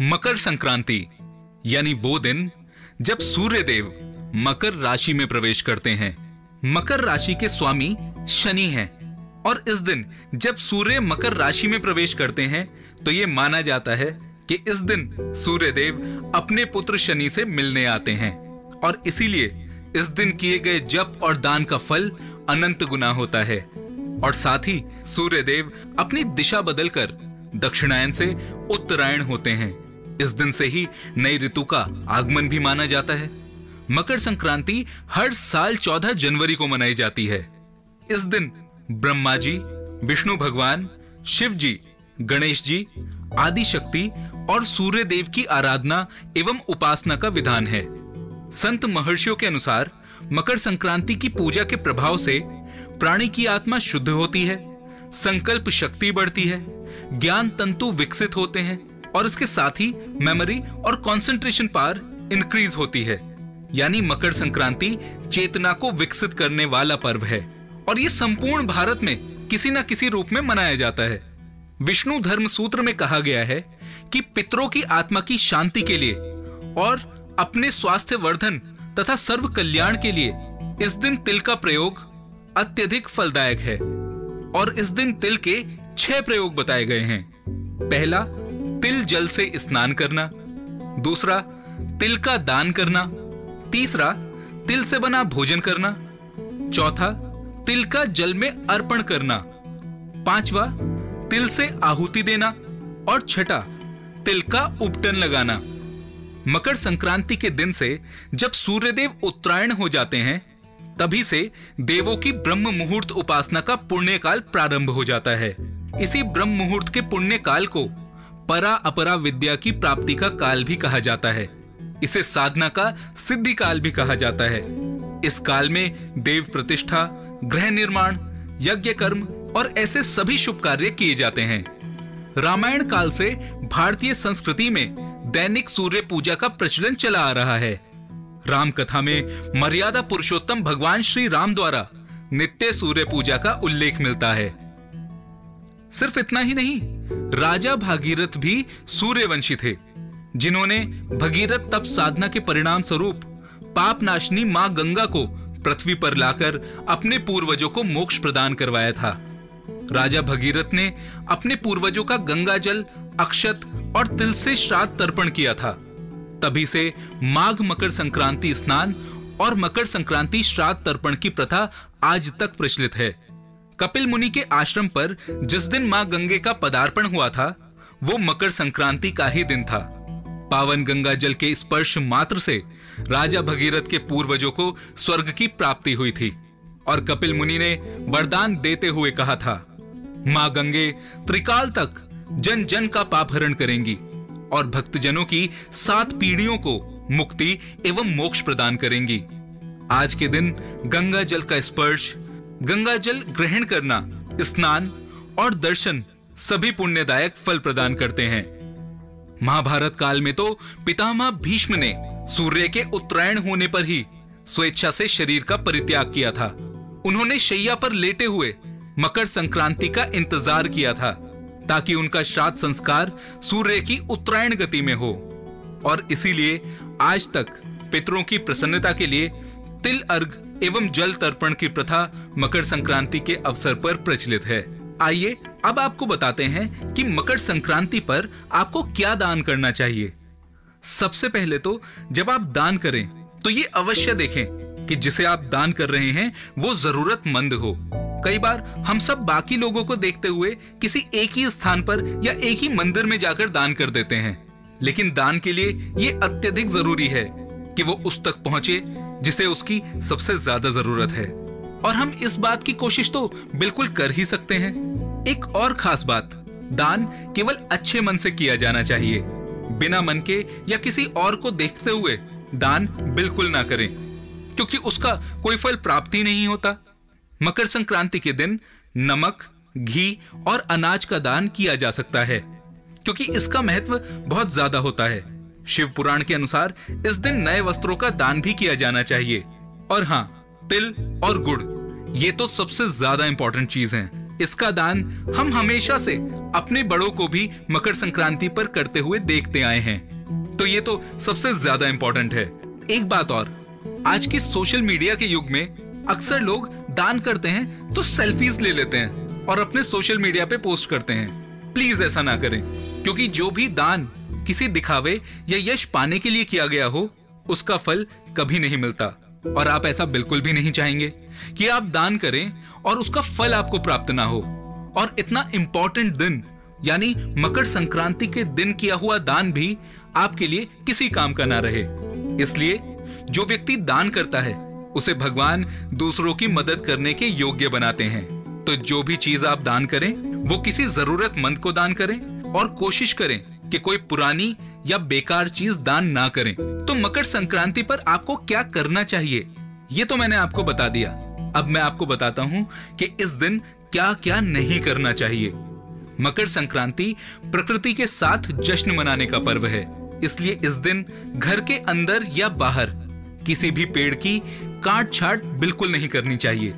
मकर संक्रांति यानी वो दिन जब सूर्य देव मकर राशि में प्रवेश करते हैं। मकर राशि के स्वामी शनि हैं और इस दिन जब सूर्य मकर राशि में प्रवेश करते हैं तो ये माना जाता है कि इस दिन सूर्य देव अपने पुत्र शनि से मिलने आते हैं और इसीलिए इस दिन किए गए जप और दान का फल अनंत गुना होता है। और साथ ही सूर्य देव अपनी दिशा बदलकर दक्षिणायन से उत्तरायण होते हैं। इस दिन से ही नई ऋतु का आगमन भी माना जाता है। मकर संक्रांति हर साल 14 जनवरी को मनाई जाती है। इस दिन ब्रह्मा जी, विष्णु भगवान, शिव जी, गणेश जी, आदि शक्ति और सूर्य देव की आराधना एवं उपासना का विधान है। संत महर्षियों के अनुसार मकर संक्रांति की पूजा के प्रभाव से प्राणी की आत्मा शुद्ध होती है, संकल्प शक्ति बढ़ती है, ज्ञान तंतु विकसित होते हैं और इसके साथ ही मेमोरी और कंसंट्रेशन पावर इंक्रीज होती है। यानी मकर संक्रांति चेतना को विकसित करने वाला पर्व है और ये संपूर्ण भारत में किसी न किसी रूप में मनाया जाता है। विष्णु धर्म सूत्र में कहा गया है कि पितरों की आत्मा की शांति के लिए और अपने स्वास्थ्य वर्धन तथा सर्व कल्याण के लिए इस दिन तिल का प्रयोग अत्यधिक फलदायक है और इस दिन तिल के 6 प्रयोग बताए गए हैं। पहला, तिल जल से स्नान करना। दूसरा, तिल का दान करना। तीसरा, तिल से बना भोजन करना। चौथा, तिल का जल में अर्पण करना। पांचवा, तिल से आहुति देना और छठा, तिल का उपटन लगाना। मकर संक्रांति के दिन से जब सूर्यदेव उत्तरायण हो जाते हैं तभी से देवों की ब्रह्म मुहूर्त उपासना का पुण्य काल प्रारंभ हो जाता है। इसी ब्रह्म मुहूर्त के पुण्य काल को परा अपरा विद्या की प्राप्ति का काल भी कहा जाता है। इसे साधना का सिद्धि काल भी कहा जाता है। इस काल में देव प्रतिष्ठा, गृह निर्माण, यज्ञ कर्म और ऐसे सभी शुभ कार्य किए जाते हैं। रामायण काल से भारतीय संस्कृति में दैनिक सूर्य पूजा का प्रचलन चला आ रहा है। राम कथा में मर्यादा पुरुषोत्तम भगवान श्री राम द्वारा नित्य सूर्य पूजा का उल्लेख मिलता है। सिर्फ इतना ही नहीं, राजा भागीरथ भी सूर्यवंशी थे, जिन्होंने भगीरथ तप साधना के परिणाम स्वरूप पाप नाशनी मां गंगा को पृथ्वी पर लाकर अपने पूर्वजों को मोक्ष प्रदान करवाया था। राजा भगीरथ ने अपने पूर्वजों का गंगा जल, अक्षत और तिल से श्राद्ध तर्पण किया था। तभी से माघ मकर संक्रांति स्नान और मकर संक्रांति श्राद्ध तर्पण की प्रथा आज तक प्रचलित है। कपिल मुनि के आश्रम पर जिस दिन मां गंगे का पदार्पण हुआ था वो मकर संक्रांति का ही दिन था। पावन गंगा जल के स्पर्श मात्र से राजा भगीरथ के पूर्वजों को स्वर्ग की प्राप्ति हुई थी और कपिल मुनि ने वरदान देते हुए कहा था, मां गंगे त्रिकाल तक जन जन का पाप हरण करेंगी और भक्तजनों की 7 पीढ़ियों को मुक्ति एवं मोक्ष प्रदान करेंगी। आज के दिन गंगा जल का स्पर्श, गंगा जल ग्रहण करना, स्नान और दर्शन सभी पुण्यदायक फल प्रदान करते हैं। महाभारत काल में तो पितामह भीष्म ने सूर्य के उत्तरायण होने पर ही स्वेच्छा से शरीर का परित्याग किया था। उन्होंने शैया पर लेटे हुए मकर संक्रांति का इंतजार किया था ताकि उनका श्राद्ध संस्कार सूर्य की उत्तरायण गति में हो और इसीलिए आज तक पितरों की प्रसन्नता के लिए तिल अर्घ एवं जल तर्पण की प्रथा मकर संक्रांति के अवसर पर प्रचलित है। आइए अब आपको बताते हैं कि मकर संक्रांति पर आपको क्या दान करना चाहिए। सबसे पहले तो जब आप दान करें तो ये अवश्य देखें कि जिसे आप दान कर रहे हैं वो जरूरतमंद हो। कई बार हम सब बाकी लोगों को देखते हुए किसी एक ही स्थान पर या एक ही मंदिर में जाकर दान कर देते हैं, लेकिन दान के लिए ये अत्यधिक जरूरी है कि वो उस तक पहुंचे जिसे उसकी सबसे ज्यादा जरूरत है और हम इस बात की कोशिश तो बिल्कुल कर ही सकते हैं। एक और खास बात, दान केवल अच्छे मन से किया जाना चाहिए। बिना मन के या किसी और को देखते हुए दान बिल्कुल ना करें, क्योंकि उसका कोई फल प्राप्त ही नहीं होता। मकर संक्रांति के दिन नमक, घी और अनाज का दान किया जा सकता है, क्योंकि इसका महत्व बहुत ज्यादा होता है। शिव पुराण के अनुसार इस दिन नए वस्त्रों का दान भी किया जाना चाहिए। और हाँ, तिल और गुड़ ये तो सबसे ज्यादा इंपॉर्टेंट चीज हैं। इसका दान हम हमेशा से अपने बड़ों को भी मकर संक्रांति पर करते हुए देखते आए हैं, तो ये तो सबसे ज्यादा इंपॉर्टेंट है। एक बात और, आज के सोशल मीडिया के युग में अक्सर लोग दान करते हैं तो सेल्फीज ले लेते हैं और अपने सोशल मीडिया पे पोस्ट करते हैं। प्लीज ऐसा ना करें, क्योंकि जो भी दान किसी दिखावे या यश पाने के लिए किया गया हो, उसका फल कभी नहीं मिलता। और आप ऐसा बिल्कुल भी नहीं चाहेंगे कि आप दान करें और उसका फल आपको प्राप्त ना हो। और इतना इंपॉर्टेंट दिन यानी मकर संक्रांति के दिन किया हुआ दान भी आपके लिए किसी काम का ना रहे। इसलिए जो व्यक्ति दान करता है उसे भगवान दूसरों की मदद करने के योग्य बनाते हैं। तो जो भी चीज आप दान करें वो किसी जरूरतमंद को दान करें और कोशिश करें कि कोई पुरानी या बेकार चीज दान ना करें। तो मकर संक्रांति पर आपको क्या करना चाहिए ये तो मैंने आपको बता दिया। अब मैं आपको बताता हूं कि इस दिन क्या क्या नहीं करना चाहिए। मकर संक्रांति प्रकृति के साथ जश्न मनाने का पर्व है, इसलिए इस दिन घर के अंदर या बाहर किसी भी पेड़ की काट छाट बिल्कुल नहीं करनी चाहिए।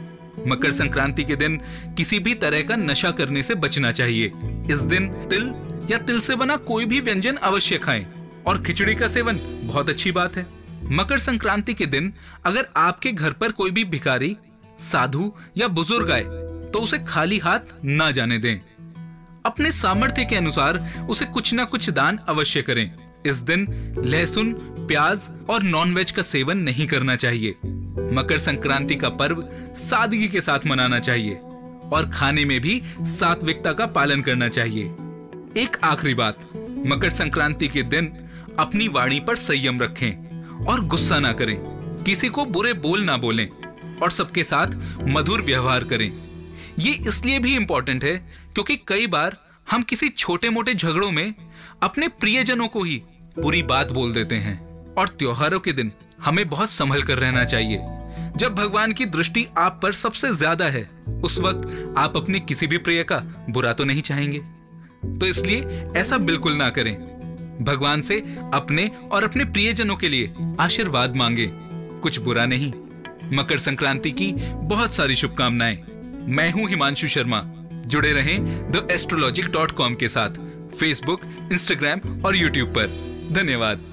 मकर संक्रांति के दिन किसी भी तरह का नशा करने से बचना चाहिए। इस दिन तिल या तिल से बना कोई भी व्यंजन अवश्य खाएं और खिचड़ी का सेवन बहुत अच्छी बात है। मकर संक्रांति के दिन अगर आपके घर पर कोई भी भिखारी, साधु या बुजुर्ग आए तो उसे खाली हाथ ना जाने दें। अपने सामर्थ्य के अनुसार उसे कुछ ना कुछ दान अवश्य करें। इस दिन लहसुन, प्याज और नॉनवेज का सेवन नहीं करना चाहिए। मकर संक्रांति का पर्व सादगी के साथ मनाना चाहिए और खाने में भी सात्विकता का पालन करना चाहिए। एक आखिरी बात, मकर संक्रांति के दिन अपनी वाणी पर संयम रखें और गुस्सा ना करें, किसी को बुरे बोल ना बोलें और सबके साथ मधुर व्यवहार करें। ये इसलिए भी इंपॉर्टेंट है क्योंकि कई बार हम किसी छोटे मोटे झगड़ों में अपने प्रियजनों को ही बुरी बात बोल देते हैं। और त्योहारों के दिन हमें बहुत संभल कर रहना चाहिए। जब भगवान की दृष्टि आप पर सबसे ज्यादा है, उस वक्त आप अपने किसी भी प्रिय का बुरा तो नहीं चाहेंगे। तो इसलिए ऐसा बिल्कुल ना करें। भगवान से अपने और अपने प्रियजनों के लिए आशीर्वाद मांगे, कुछ बुरा नहीं। मकर संक्रांति की बहुत सारी शुभकामनाएं। मैं हूं हिमांशु शर्मा। जुड़े रहें theastrologic.com के साथ फेसबुक, इंस्टाग्राम और यूट्यूब पर। धन्यवाद।